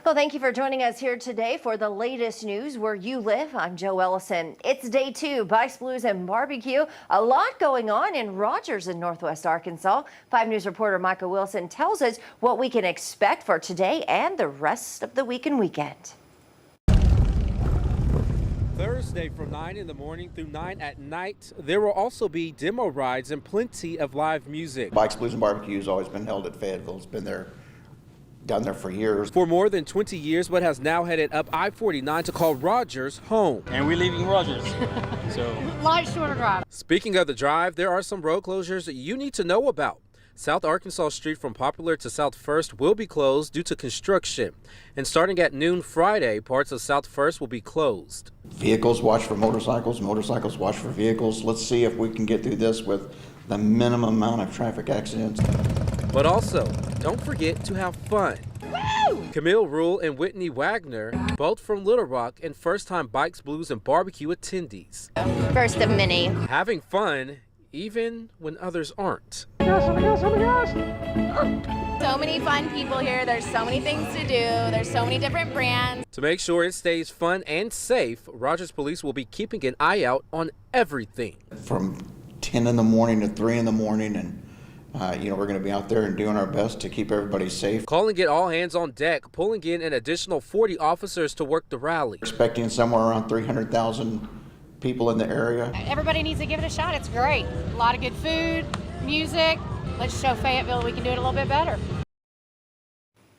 Well, thank you for joining us here today for the latest news where you live. I'm Joe Ellison. It's day 2, Bikes, Blues and BBQ. A lot going on in Rogers in Northwest Arkansas. 5 News reporter Micah Wilson tells us what we can expect for today and the rest of the week and weekend. Thursday from 9 in the morning through 9 at night, there will also be demo rides and plenty of live music. Bikes, Blues and BBQ has always been held at Fayetteville. It's been there. Done there for years. For more than 20 years, but has now headed up I-49 to call Rogers home. And we're leaving Rogers. So light, shorter drive. Speaking of the drive, there are some road closures you need to know about. South Arkansas Street from Poplar to South First will be closed due to construction. And starting at noon Friday, parts of South First will be closed. Vehicles watch for motorcycles, motorcycles watch for vehicles. Let's see if we can get through this with the minimum amount of traffic accidents. But also, don't forget to have fun. Woo! Camille Rule and Whitney Wagner, both from Little Rock and first-time Bikes, Blues and BBQ attendees. First of many. Having fun even when others aren't. So many fun people here. There's so many things to do. There's so many different brands. To make sure it stays fun and safe, Rogers Police will be keeping an eye out on everything. From 10 in the morning to 3 in the morning, and we're going to be out there and doing our best to keep everybody safe. Calling it all hands on deck, pulling in an additional 40 officers to work the rally. Expecting somewhere around 300,000 people in the area. Everybody needs to give it a shot. It's great. A lot of good food, music. Let's show Fayetteville we can do it a little bit better.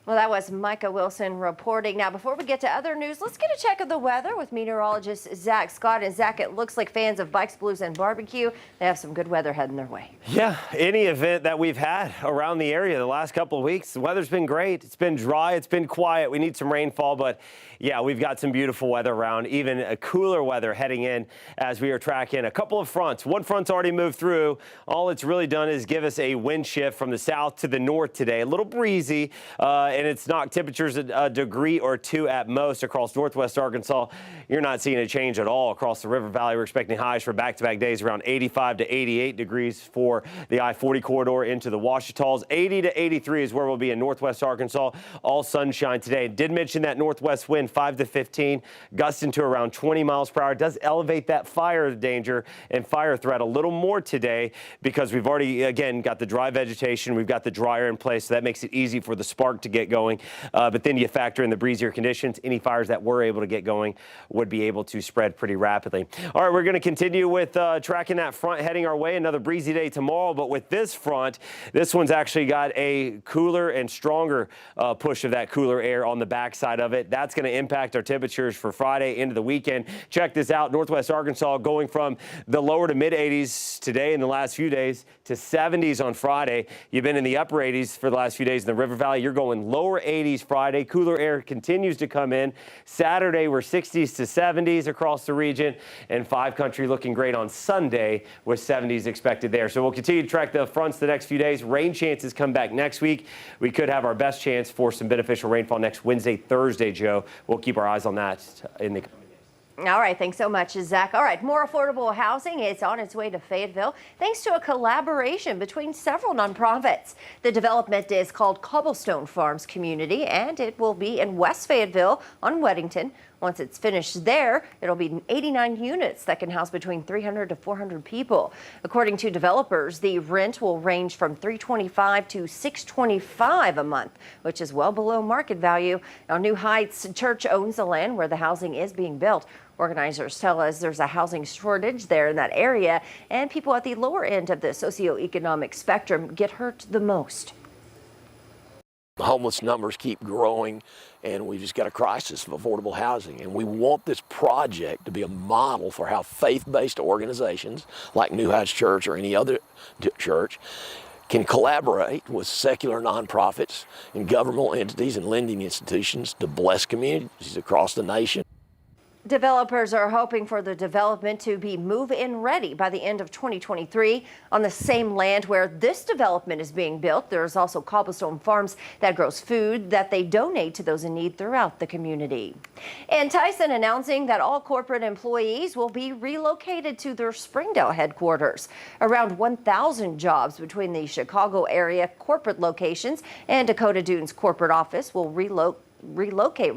Well, that was Micah Wilson reporting. Now, before we get to other news, let's get a check of the weather with meteorologist Zach Scott. And Zach, it looks like fans of Bikes, Blues and BBQ, they have some good weather heading their way. Yeah, any event that we've had around the area the last couple of weeks, the weather's been great. It's been dry, it's been quiet. We need some rainfall, but yeah, we've got some beautiful weather around, even a cooler weather heading in as we are tracking a couple of fronts. One front's already moved through. All it's really done is give us a wind shift from the south to the north today. A little breezy, and it's knocked temperatures a degree or 2 at most across northwest Arkansas. You're not seeing a change at all across the River Valley. We're expecting highs for back-to-back days around 85 to 88 degrees for the I-40 corridor into the Ouachita's. 80 to 83 is where we'll be in northwest Arkansas. All sunshine today. Did mention that northwest wind 5 to 15, gusting to around 20 miles per hour. It does elevate that fire danger and fire threat a little more today because we've already, again, got the dry vegetation. We've got the dryer in place, so that makes it easy for the spark to get going. But then you factor in the breezier conditions. Any fires that were able to get going would be able to spread pretty rapidly. All right, we're going to continue with tracking that front heading our way. Another breezy day tomorrow, but with this front, this one's actually got a cooler and stronger push of that cooler air on the backside of it. That's going to impact our temperatures for Friday into the weekend. Check this out. Northwest Arkansas going from the lower to mid 80s today in the last few days to 70s on Friday. You've been in the upper 80s for the last few days in the River Valley. You're going lower 80s Friday. Cooler air continues to come in. Saturday, we're 60s to 70s across the region, and 5 Country looking great on Sunday with 70s expected there. So we'll continue to track the fronts the next few days. Rain chances come back next week. We could have our best chance for some beneficial rainfall next Wednesday, Thursday, Joe. We'll keep our eyes on that in the All right, thanks so much, Zach. All right, more affordable housing is on its way to Fayetteville thanks to a collaboration between several nonprofits. The development is called Cobblestone Farms Community, and it will be in West Fayetteville on Weddington. Once it's finished there, it'll be 89 units that can house between 300 to 400 people. According to developers, the rent will range from $325 to $625 a month, which is well below market value. Now, New Heights Church owns the land where the housing is being built. Organizers tell us there's a housing shortage there in that area, and people at the lower end of the socioeconomic spectrum get hurt the most. The homeless numbers keep growing, and we just got a crisis of affordable housing. And we want this project to be a model for how faith-based organizations like New Heights Church or any other church can collaborate with secular nonprofits and governmental entities and lending institutions to bless communities across the nation. Developers are hoping for the development to be move-in ready by the end of 2023. On the same land where this development is being built, there's also Cobblestone Farms that grows food that they donate to those in need throughout the community. And Tyson announcing that all corporate employees will be relocated to their Springdale headquarters. Around 1,000 jobs between the Chicago area corporate locations and Dakota Dunes corporate office will relocate relocate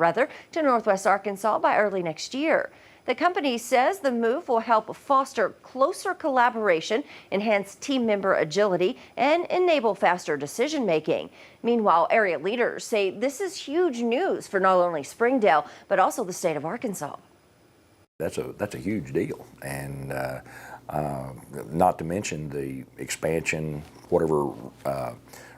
to Northwest Arkansas by early next year. The company says the move will help foster closer collaboration, enhance team member agility, and enable faster decision making. Meanwhile, area leaders say this is huge news for not only Springdale, but also the state of Arkansas. That's a huge deal, and not to mention the expansion, whatever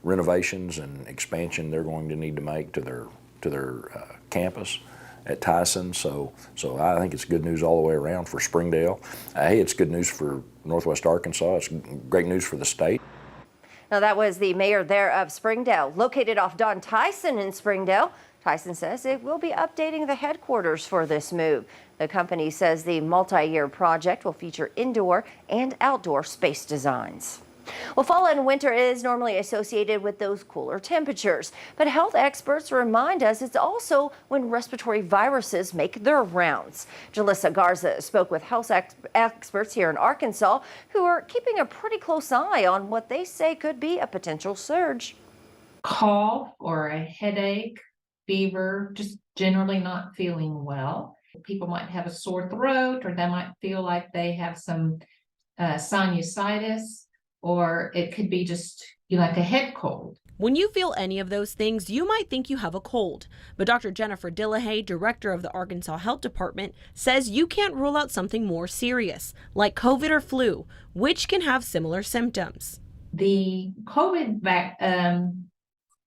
renovations and expansion they're going to need to make to their campus at Tyson. So I think it's good news all the way around for Springdale. Hey, it's good news for Northwest Arkansas. It's great news for the state. Now, that was the mayor there of Springdale, located off Don Tyson in Springdale. Tyson says it will be updating the headquarters for this move. The company says the multi-year project will feature indoor and outdoor space designs. Well, fall and winter is normally associated with those cooler temperatures, but health experts remind us it's also when respiratory viruses make their rounds. Jalissa Garza spoke with health experts here in Arkansas who are keeping a pretty close eye on what they say could be a potential surge. Cough or a headache, fever, just generally not feeling well. People might have a sore throat, or they might feel like they have some sinusitis, or it could be just like a head cold. When you feel any of those things, you might think you have a cold. But Dr. Jennifer Dillahay, director of the Arkansas Health Department, says you can't rule out something more serious, like COVID or flu, which can have similar symptoms. The COVID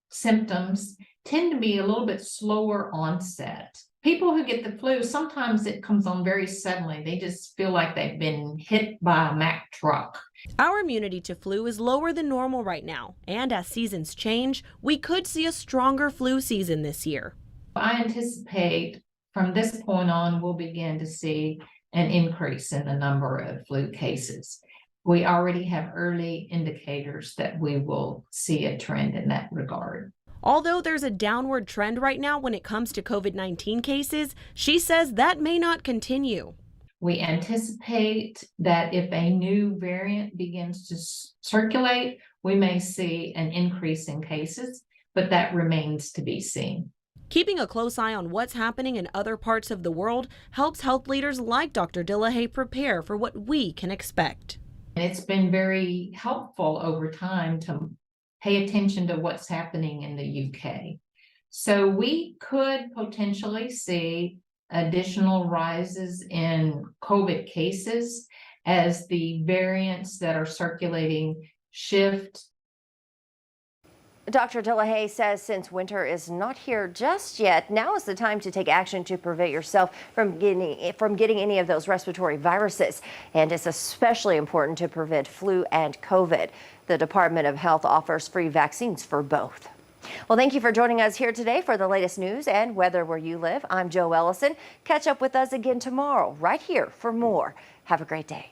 symptoms tend to be a little bit slower onset. People who get the flu, sometimes it comes on very suddenly. They just feel like they've been hit by a Mack truck. Our immunity to flu is lower than normal right now, and as seasons change, we could see a stronger flu season this year. I anticipate from this point on, we'll begin to see an increase in the number of flu cases. We already have early indicators that we will see a trend in that regard. Although there's a downward trend right now when it comes to COVID-19 cases, she says that may not continue. We anticipate that if a new variant begins to circulate, we may see an increase in cases, but that remains to be seen. Keeping a close eye on what's happening in other parts of the world helps health leaders like Dr. Dillahay prepare for what we can expect. It's been very helpful over time to pay attention to what's happening in the UK. So we could potentially see additional rises in COVID cases as the variants that are circulating shift. Dr. Dillahay says since winter is not here just yet, now is the time to take action to prevent yourself from getting any of those respiratory viruses. And it's especially important to prevent flu and COVID. The Department of Health offers free vaccines for both. Well, thank you for joining us here today for the latest news and weather where you live. I'm Jo Ellison. Catch up with us again tomorrow right here for more. Have a great day.